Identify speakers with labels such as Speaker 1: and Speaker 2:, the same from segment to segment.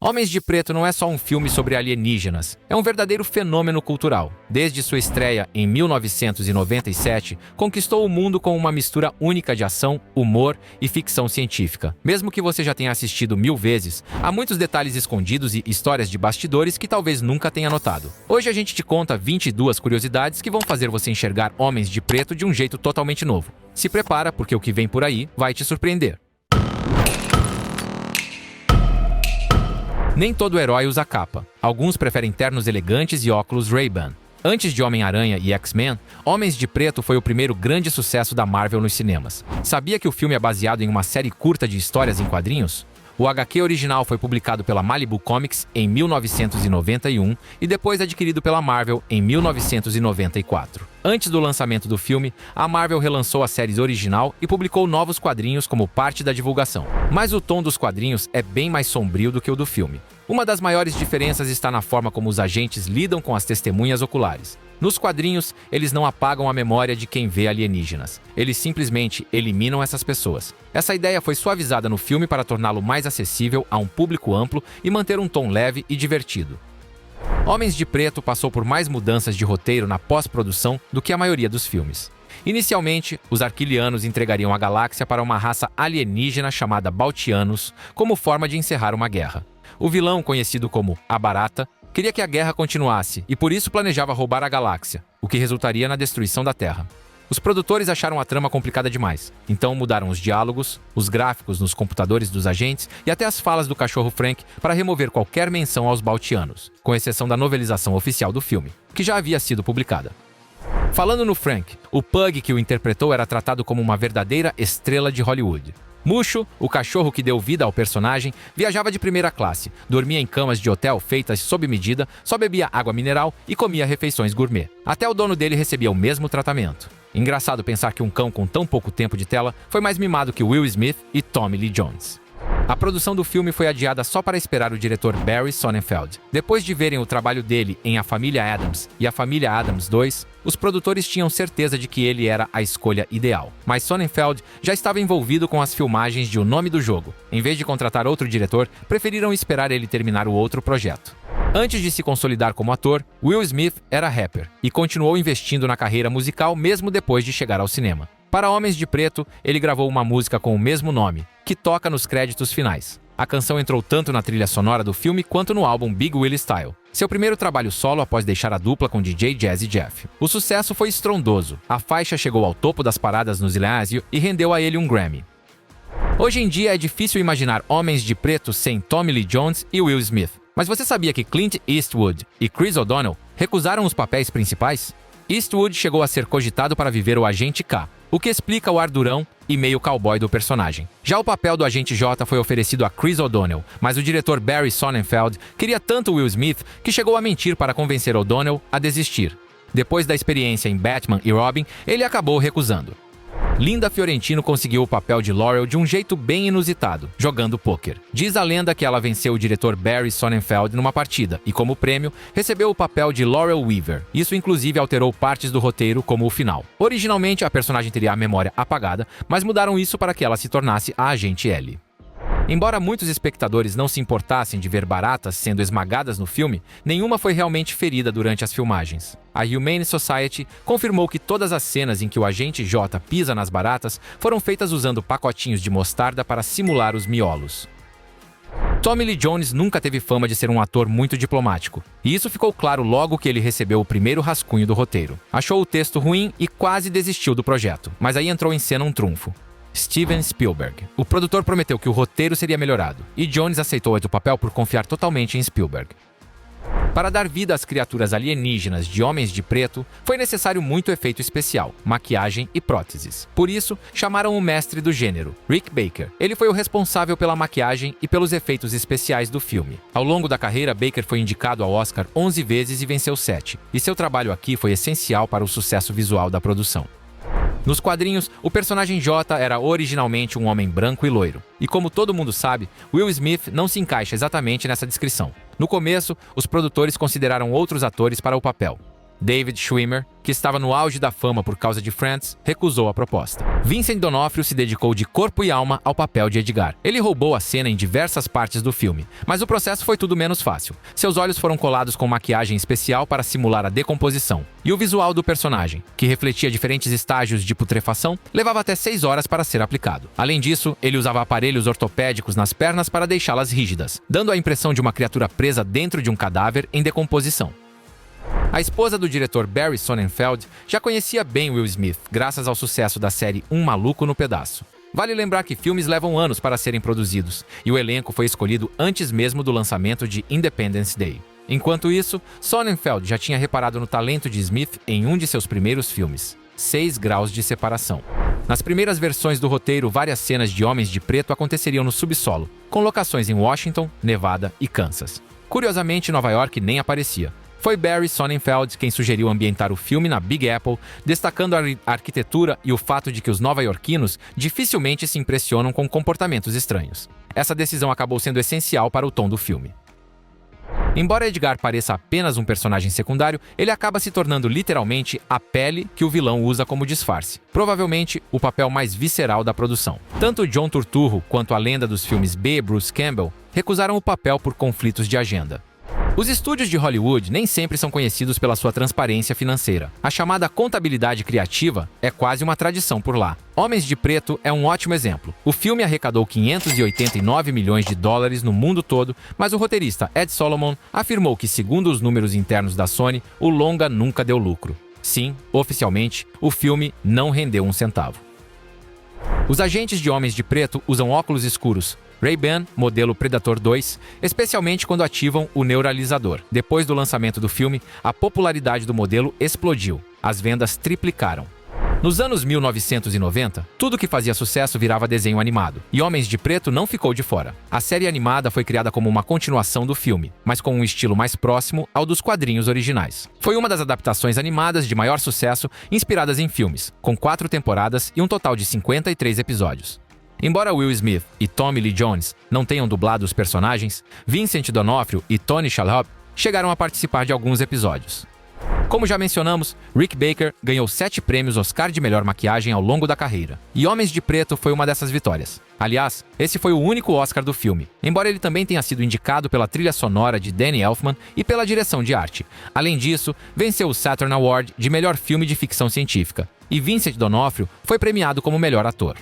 Speaker 1: Homens de Preto não é só um filme sobre alienígenas, é um verdadeiro fenômeno cultural. Desde sua estreia em 1997, conquistou o mundo com uma mistura única de ação, humor e ficção científica. Mesmo que você já tenha assistido 1000 vezes, há muitos detalhes escondidos e histórias de bastidores que talvez nunca tenha notado. Hoje a gente te conta 22 curiosidades que vão fazer você enxergar Homens de Preto de um jeito totalmente novo. Se prepara, porque o que vem por aí vai te surpreender. Nem todo herói usa capa. Alguns preferem ternos elegantes e óculos Ray-Ban. Antes de Homem-Aranha e X-Men, Homens de Preto foi o primeiro grande sucesso da Marvel nos cinemas. Sabia que o filme é baseado em uma série curta de histórias em quadrinhos? O HQ original foi publicado pela Malibu Comics em 1991 e depois adquirido pela Marvel em 1994. Antes do lançamento do filme, a Marvel relançou a série original e publicou novos quadrinhos como parte da divulgação. Mas o tom dos quadrinhos é bem mais sombrio do que o do filme. Uma das maiores diferenças está na forma como os agentes lidam com as testemunhas oculares. Nos quadrinhos, eles não apagam a memória de quem vê alienígenas. Eles simplesmente eliminam essas pessoas. Essa ideia foi suavizada no filme para torná-lo mais acessível a um público amplo e manter um tom leve e divertido. Homens de Preto passou por mais mudanças de roteiro na pós-produção do que a maioria dos filmes. Inicialmente, os Arquilianos entregariam a galáxia para uma raça alienígena chamada Baltianos como forma de encerrar uma guerra. O vilão, conhecido como a Barata, queria que a guerra continuasse e por isso planejava roubar a galáxia, o que resultaria na destruição da Terra. Os produtores acharam a trama complicada demais, então mudaram os diálogos, os gráficos nos computadores dos agentes e até as falas do cachorro Frank para remover qualquer menção aos Baltianos, com exceção da novelização oficial do filme, que já havia sido publicada. Falando no Frank, o Pug que o interpretou era tratado como uma verdadeira estrela de Hollywood. Mushu, o cachorro que deu vida ao personagem, viajava de primeira classe, dormia em camas de hotel feitas sob medida, só bebia água mineral e comia refeições gourmet. Até o dono dele recebia o mesmo tratamento. Engraçado pensar que um cão com tão pouco tempo de tela foi mais mimado que Will Smith e Tommy Lee Jones. A produção do filme foi adiada só para esperar o diretor Barry Sonnenfeld. Depois de verem o trabalho dele em A Família Addams e A Família Addams 2, os produtores tinham certeza de que ele era a escolha ideal. Mas Sonnenfeld já estava envolvido com as filmagens de O Nome do Jogo. Em vez de contratar outro diretor, preferiram esperar ele terminar o outro projeto. Antes de se consolidar como ator, Will Smith era rapper e continuou investindo na carreira musical mesmo depois de chegar ao cinema. Para Homens de Preto, ele gravou uma música com o mesmo nome, que toca nos créditos finais. A canção entrou tanto na trilha sonora do filme quanto no álbum Big Willie Style, seu primeiro trabalho solo após deixar a dupla com DJ Jazzy Jeff. O sucesso foi estrondoso. A faixa chegou ao topo das paradas no Silêncio e rendeu a ele um Grammy. Hoje em dia é difícil imaginar Homens de Preto sem Tommy Lee Jones e Will Smith. Mas você sabia que Clint Eastwood e Chris O'Donnell recusaram os papéis principais? Eastwood chegou a ser cogitado para viver o Agente K, o que explica o ar durão e meio cowboy do personagem. Já o papel do Agente J foi oferecido a Chris O'Donnell, mas o diretor Barry Sonnenfeld queria tanto Will Smith que chegou a mentir para convencer O'Donnell a desistir. Depois da experiência em Batman e Robin, ele acabou recusando. Linda Fiorentino conseguiu o papel de Laurel de um jeito bem inusitado, jogando pôquer. Diz a lenda que ela venceu o diretor Barry Sonnenfeld numa partida e, como prêmio, recebeu o papel de Laurel Weaver. Isso inclusive alterou partes do roteiro, como o final. Originalmente, a personagem teria a memória apagada, mas mudaram isso para que ela se tornasse a Agente L. Embora muitos espectadores não se importassem de ver baratas sendo esmagadas no filme, nenhuma foi realmente ferida durante as filmagens. A Humane Society confirmou que todas as cenas em que o Agente J pisa nas baratas foram feitas usando pacotinhos de mostarda para simular os miolos. Tommy Lee Jones nunca teve fama de ser um ator muito diplomático, e isso ficou claro logo que ele recebeu o primeiro rascunho do roteiro. Achou o texto ruim e quase desistiu do projeto, mas aí entrou em cena um trunfo: Steven Spielberg. O produtor prometeu que o roteiro seria melhorado, e Jones aceitou o papel por confiar totalmente em Spielberg. Para dar vida às criaturas alienígenas de Homens de Preto, foi necessário muito efeito especial, maquiagem e próteses. Por isso, chamaram o mestre do gênero, Rick Baker. Ele foi o responsável pela maquiagem e pelos efeitos especiais do filme. Ao longo da carreira, Baker foi indicado ao Oscar 11 vezes e venceu 7, e seu trabalho aqui foi essencial para o sucesso visual da produção. Nos quadrinhos, o personagem J era originalmente um homem branco e loiro. E como todo mundo sabe, Will Smith não se encaixa exatamente nessa descrição. No começo, os produtores consideraram outros atores para o papel. David Schwimmer, que estava no auge da fama por causa de Friends, recusou a proposta. Vincent D'Onofrio se dedicou de corpo e alma ao papel de Edgar. Ele roubou a cena em diversas partes do filme, mas o processo foi tudo menos fácil. Seus olhos foram colados com maquiagem especial para simular a decomposição. E o visual do personagem, que refletia diferentes estágios de putrefação, levava até 6 horas para ser aplicado. Além disso, ele usava aparelhos ortopédicos nas pernas para deixá-las rígidas, dando a impressão de uma criatura presa dentro de um cadáver em decomposição. A esposa do diretor Barry Sonnenfeld já conhecia bem Will Smith, graças ao sucesso da série Um Maluco no Pedaço. Vale lembrar que filmes levam anos para serem produzidos, e o elenco foi escolhido antes mesmo do lançamento de Independence Day. Enquanto isso, Sonnenfeld já tinha reparado no talento de Smith em um de seus primeiros filmes, 6 Graus de Separação. Nas primeiras versões do roteiro, várias cenas de homens de preto aconteceriam no subsolo, com locações em Washington, Nevada e Kansas. Curiosamente, Nova York nem aparecia. Foi Barry Sonnenfeld quem sugeriu ambientar o filme na Big Apple, destacando a arquitetura e o fato de que os nova-iorquinos dificilmente se impressionam com comportamentos estranhos. Essa decisão acabou sendo essencial para o tom do filme. Embora Edgar pareça apenas um personagem secundário, ele acaba se tornando literalmente a pele que o vilão usa como disfarce, provavelmente o papel mais visceral da produção. Tanto John Turturro quanto a lenda dos filmes B e Bruce Campbell recusaram o papel por conflitos de agenda. Os estúdios de Hollywood nem sempre são conhecidos pela sua transparência financeira. A chamada contabilidade criativa é quase uma tradição por lá. Homens de Preto é um ótimo exemplo. O filme arrecadou 589 milhões de dólares no mundo todo, mas o roteirista Ed Solomon afirmou que, segundo os números internos da Sony, o longa nunca deu lucro. Sim, oficialmente, o filme não rendeu um centavo. Os agentes de Homens de Preto usam óculos escuros Ray-Ban modelo Predator 2, especialmente quando ativam o neuralizador. Depois do lançamento do filme, a popularidade do modelo explodiu. As vendas triplicaram. Nos anos 1990, tudo que fazia sucesso virava desenho animado, e Homens de Preto não ficou de fora. A série animada foi criada como uma continuação do filme, mas com um estilo mais próximo ao dos quadrinhos originais. Foi uma das adaptações animadas de maior sucesso inspiradas em filmes, com 4 temporadas e um total de 53 episódios. Embora Will Smith e Tommy Lee Jones não tenham dublado os personagens, Vincent D'Onofrio e Tony Shalhoub chegaram a participar de alguns episódios. Como já mencionamos, Rick Baker ganhou 7 prêmios Oscar de melhor maquiagem ao longo da carreira, e Homens de Preto foi uma dessas vitórias. Aliás, esse foi o único Oscar do filme, embora ele também tenha sido indicado pela trilha sonora de Danny Elfman e pela direção de arte. Além disso, venceu o Saturn Award de melhor filme de ficção científica, e Vincent D'Onofrio foi premiado como melhor ator.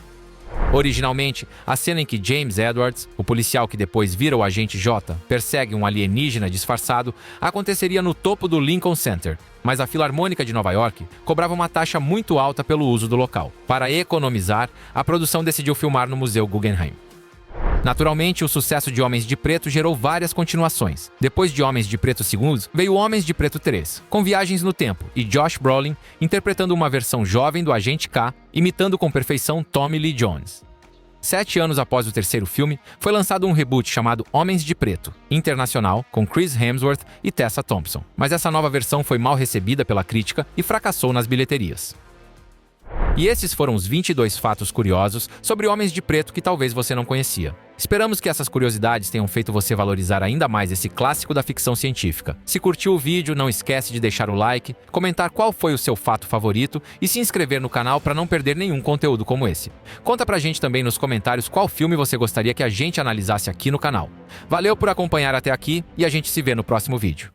Speaker 1: Originalmente, a cena em que James Edwards, o policial que depois vira o agente J, persegue um alienígena disfarçado, aconteceria no topo do Lincoln Center, mas a Filarmônica de Nova York cobrava uma taxa muito alta pelo uso do local. Para economizar, a produção decidiu filmar no Museu Guggenheim. Naturalmente, o sucesso de Homens de Preto gerou várias continuações. Depois de Homens de Preto 2, veio Homens de Preto 3, com viagens no tempo, e Josh Brolin interpretando uma versão jovem do Agente K, imitando com perfeição Tommy Lee Jones. 7 anos após o terceiro filme, foi lançado um reboot chamado Homens de Preto, internacional, com Chris Hemsworth e Tessa Thompson. Mas essa nova versão foi mal recebida pela crítica e fracassou nas bilheterias. E esses foram os 22 fatos curiosos sobre Homens de Preto que talvez você não conhecia. Esperamos que essas curiosidades tenham feito você valorizar ainda mais esse clássico da ficção científica. Se curtiu o vídeo, não esquece de deixar o like, comentar qual foi o seu fato favorito e se inscrever no canal para não perder nenhum conteúdo como esse. Conta pra gente também nos comentários qual filme você gostaria que a gente analisasse aqui no canal. Valeu por acompanhar até aqui e a gente se vê no próximo vídeo.